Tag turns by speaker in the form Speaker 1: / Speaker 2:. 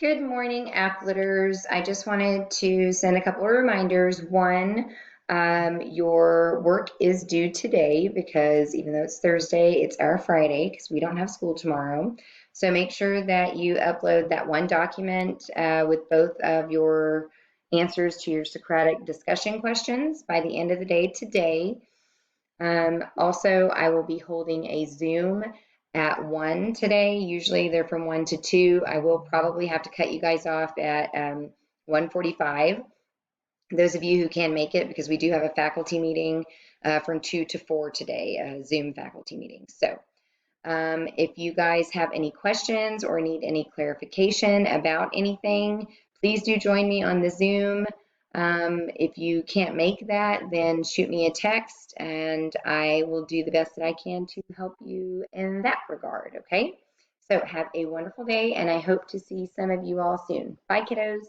Speaker 1: Good morning, Appleters. I just wanted to send a couple of reminders. One, your work is due today because even though it's Thursday, it's our Friday because we don't have school tomorrow. So make sure that you upload that one document with both of your answers to your Socratic discussion questions by the end of the day today. Also, I will be holding a Zoom at 1 today. Usually they're from 1 to 2. I will probably have to cut you guys off at 1:45. Those of you who can make it, because we do have a faculty meeting from 2 to 4 today, a Zoom faculty meeting. So if you guys have any questions or need any clarification about anything, please do join me on the Zoom. If you can't make that, then shoot me a text and I will do the best that I can to help you in that regard, okay? So have a wonderful day and I hope to see some of you all soon. Bye, kiddos.